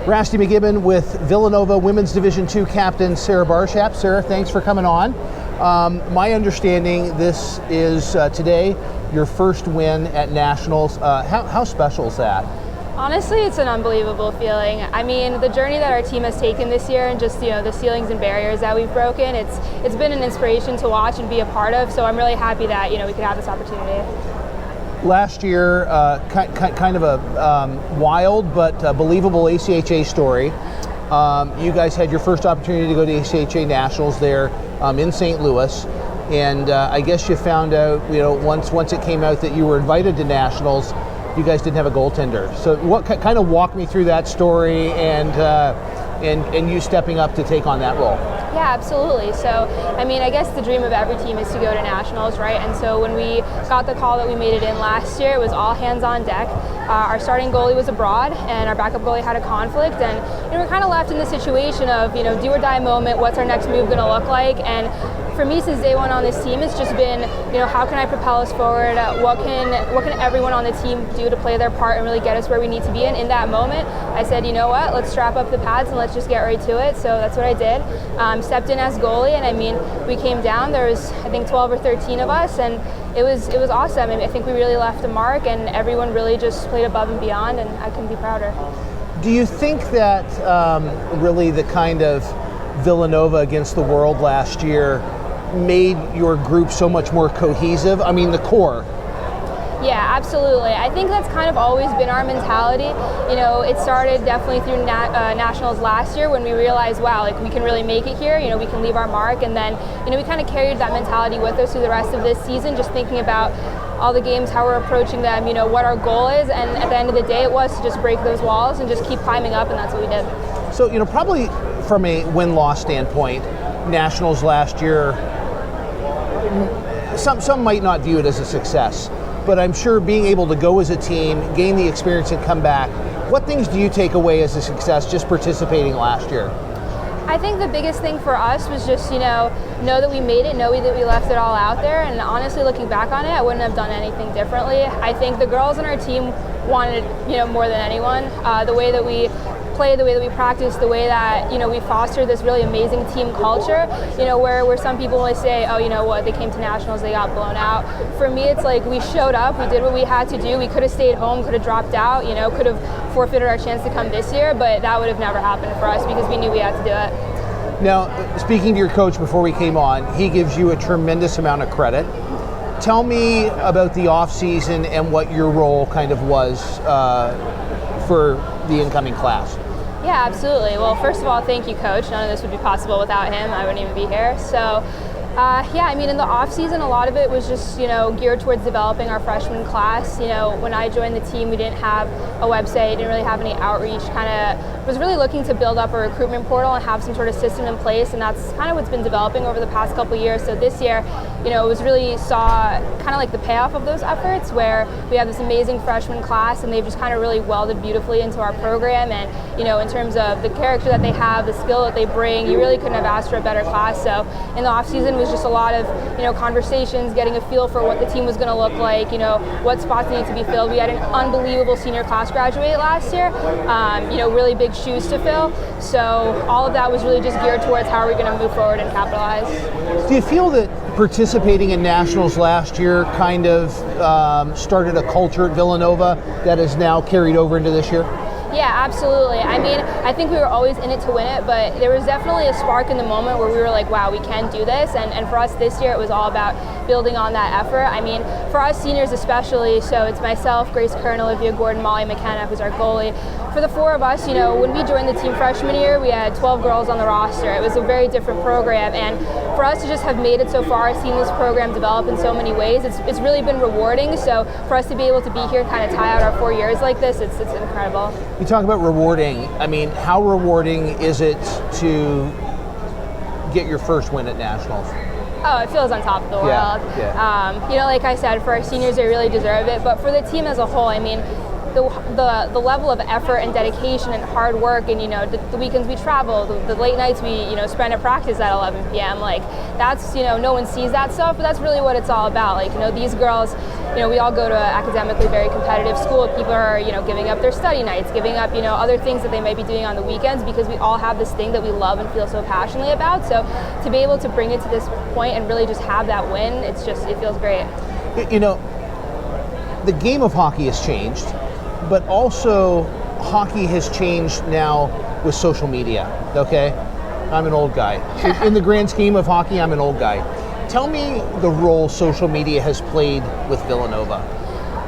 Rasty McGibbon with Villanova Women's Division II captain Sara Barshap. Sara, thanks for coming on. My understanding, this is today your first win at Nationals. How special is that? Honestly, it's an unbelievable feeling. I mean, the journey that our team has taken this year and just, the ceilings and barriers that we've broken, it's been an inspiration to watch and be a part of, so I'm really happy that, we could have this opportunity. Last year, kind of a wild but believable ACHA story. You guys had your first opportunity to go to ACHA Nationals there in St. Louis, and I guess you found out, once it came out that you were invited to Nationals, you guys didn't have a goaltender. So what kind of walk me through that story and you stepping up to take on that role? Yeah, absolutely. So, I guess the dream of every team is to go to Nationals, right? And so when we got the call that we made it in last year, it was all hands on deck. Our starting goalie was abroad, and our backup goalie had a conflict, and we're kind of left in the situation of, do or die moment. What's our next move going to look like? And for me, since day one on this team, it's just been, how can I propel us forward? What can everyone on the team do to play their part and really get us where we need to be in that moment? I said, you know what? Let's strap up the pads and let's just get right to it. So that's what I did. Stepped in as goalie, and we came down. There was, I think, 12 or 13 of us, and it was awesome. I think we really left a mark, and everyone really just played above and beyond, and I couldn't be prouder. Do you think that really the kind of Villanova against the world last year made your group so much more cohesive? I mean, the core. Yeah, absolutely. I think that's kind of always been our mentality. It started definitely through Nationals last year when we realized, wow, we can really make it here. We can leave our mark, and then, we kind of carried that mentality with us through the rest of this season, just thinking about all the games, how we're approaching them, what our goal is, and at the end of the day, it was to just break those walls and just keep climbing up, and that's what we did. So, probably from a win-loss standpoint, Nationals last year, some might not view it as a success, but I'm sure being able to go as a team, gain the experience, and come back, what things do you take away as a success just participating last year? I think the biggest thing for us was just, know that we made it, know that we left it all out there, and honestly, looking back on it, I wouldn't have done anything differently. I think the girls on our team wanted, more than anyone. The way that we play, the way that we practice, the way that, we foster this really amazing team culture, where some people always say, oh, they came to Nationals, they got blown out. For me, it's like we showed up, we did what we had to do, we could have stayed home, could have dropped out, could have forfeited our chance to come this year, but that would have never happened for us because we knew we had to do it. Now, speaking to your coach before we came on, he gives you a tremendous amount of credit. Tell me about the off-season and what your role kind of was for the incoming class. Yeah, absolutely. Well, first of all, thank you, Coach. None of this would be possible without him. I wouldn't even be here. So, in the off-season, a lot of it was just, geared towards developing our freshman class. When I joined the team, we didn't have a website, didn't really have any outreach, kind of was really looking to build up a recruitment portal and have some sort of system in place, and that's kind of what's been developing over the past couple of years. So this year, it was really saw kind of like the payoff of those efforts, where we have this amazing freshman class, and they've just kind of really welded beautifully into our program, and, in terms of the character that they have, the skill that they bring, you really couldn't have asked for a better class. So in the off-season was just a lot of, conversations, getting a feel for what the team was going to look like, what spots needed to be filled. We had an unbelievable senior class graduate last year, really big shoes to fill. So all of that was really just geared towards how are we going to move forward and capitalize. Do you feel that participating in Nationals last year kind of started a culture at Villanova that is now carried over into this year? Yeah, absolutely. I think we were always in it to win it, but there was definitely a spark in the moment where we were like, wow, we can do this. And for us this year, it was all about building on that effort. For us seniors especially, so it's myself, Grace Kern, Olivia Gordon, Molly McKenna, who's our goalie. For the four of us, when we joined the team freshman year, we had 12 girls on the roster. It was a very different program, and for us to just have made it so far, seeing this program develop in so many ways, it's really been rewarding. So for us to be able to be here and kind of tie out our 4 years like this, it's incredible. You talk about rewarding. How rewarding is it to get your first win at Nationals? Oh, it feels on top of the world. Yeah. Like I said, for our seniors, they really deserve it. But for the team as a whole, the level of effort and dedication and hard work, and the weekends we travel, the late nights we spend at practice at 11 p.m. Like that's no one sees that stuff, but that's really what it's all about. Like these girls, we all go to an academically very competitive school. People are giving up their study nights, giving up other things that they might be doing on the weekends because we all have this thing that we love and feel so passionately about. So to be able to bring it to this point and really just have that win, it feels great. The game of hockey has changed, but also hockey has changed now with social media, okay? I'm an old guy. In the grand scheme of hockey, I'm an old guy. Tell me the role social media has played with Villanova.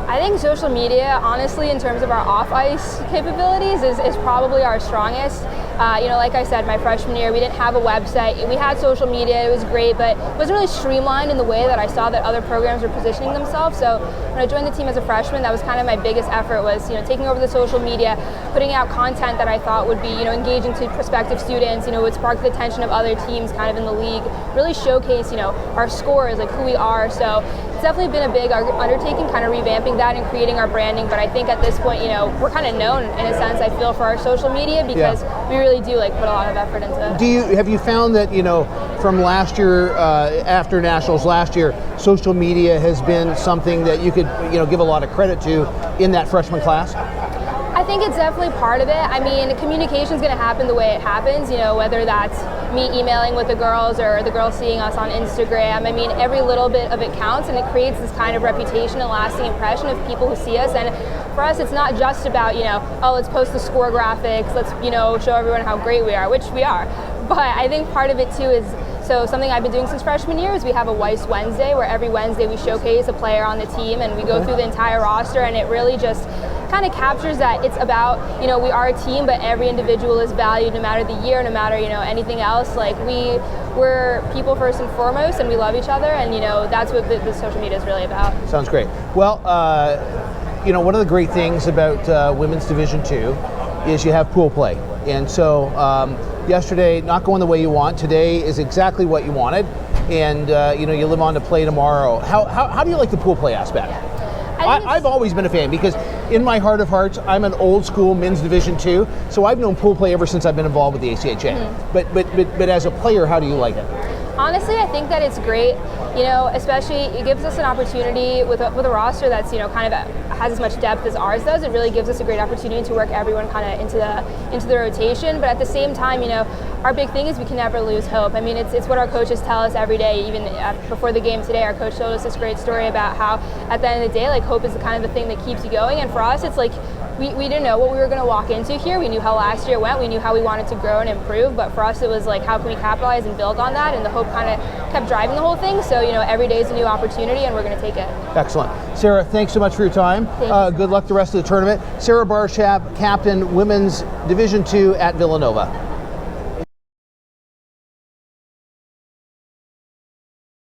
I think social media, honestly, in terms of our off-ice capabilities, is probably our strongest. Like I said, my freshman year, we didn't have a website. We had social media, it was great, but it wasn't really streamlined in the way that I saw that other programs were positioning themselves. So when I joined the team as a freshman, that was kind of my biggest effort was, taking over the social media, putting out content that I thought would be, engaging to prospective students, would spark the attention of other teams kind of in the league, really showcase, our scores, like who we are. So it's definitely been a big undertaking, kind of revamping that and creating our branding. But I think at this point, we're kind of known in a sense, I feel, for our social media because we really do put a lot of effort into it. Have you found that, from last year, after Nationals last year, social media has been something that you could, give a lot of credit to in that freshman class? I think it's definitely part of it. I mean, communication is going to happen the way it happens, whether that's me emailing with the girls or the girls seeing us on Instagram. I mean, every little bit of it counts, and it creates this kind of reputation and lasting impression of people who see us. And for us, it's not just about, let's post the score graphics, let's, show everyone how great we are, which we are. But I think part of it too is, so something I've been doing since freshman year is we have a Weiss Wednesday where every Wednesday we showcase a player on the team and we go through the entire roster, and it really just kind of captures that it's about, we are a team, but every individual is valued no matter the year, no matter, anything else. Like we're people first and foremost, and we love each other, and that's what the social media is really about. Sounds great. Well, one of the great things about Women's Division II is you have pool play. And so yesterday, not going the way you want. Today is exactly what you wanted. And, you live on to play tomorrow. How do you like the pool play aspect? I've always been a fan because in my heart of hearts, I'm an old school men's Division II. So I've known pool play ever since I've been involved with the ACHA. Mm-hmm. But as a player, how do you like it? Honestly, I think that it's great. Especially it gives us an opportunity with a roster that's kind of has as much depth as ours does. It really gives us a great opportunity to work everyone kind of into the rotation. But at the same time, our big thing is we can never lose hope. I mean, it's what our coaches tell us every day. Even before the game today, our coach showed us this great story about how at the end of the day, hope is the kind of the thing that keeps you going. And for us, it's we didn't know what we were going to walk into here. We knew how last year went. We knew how we wanted to grow and improve. But for us, it was how can we capitalize and build on that? And the hope kind of kept driving the whole thing. So, every day is a new opportunity, and we're going to take it. Excellent. Sara, thanks so much for your time. Good luck the rest of the tournament. Sara Barshap, captain, Women's Division II at Villanova.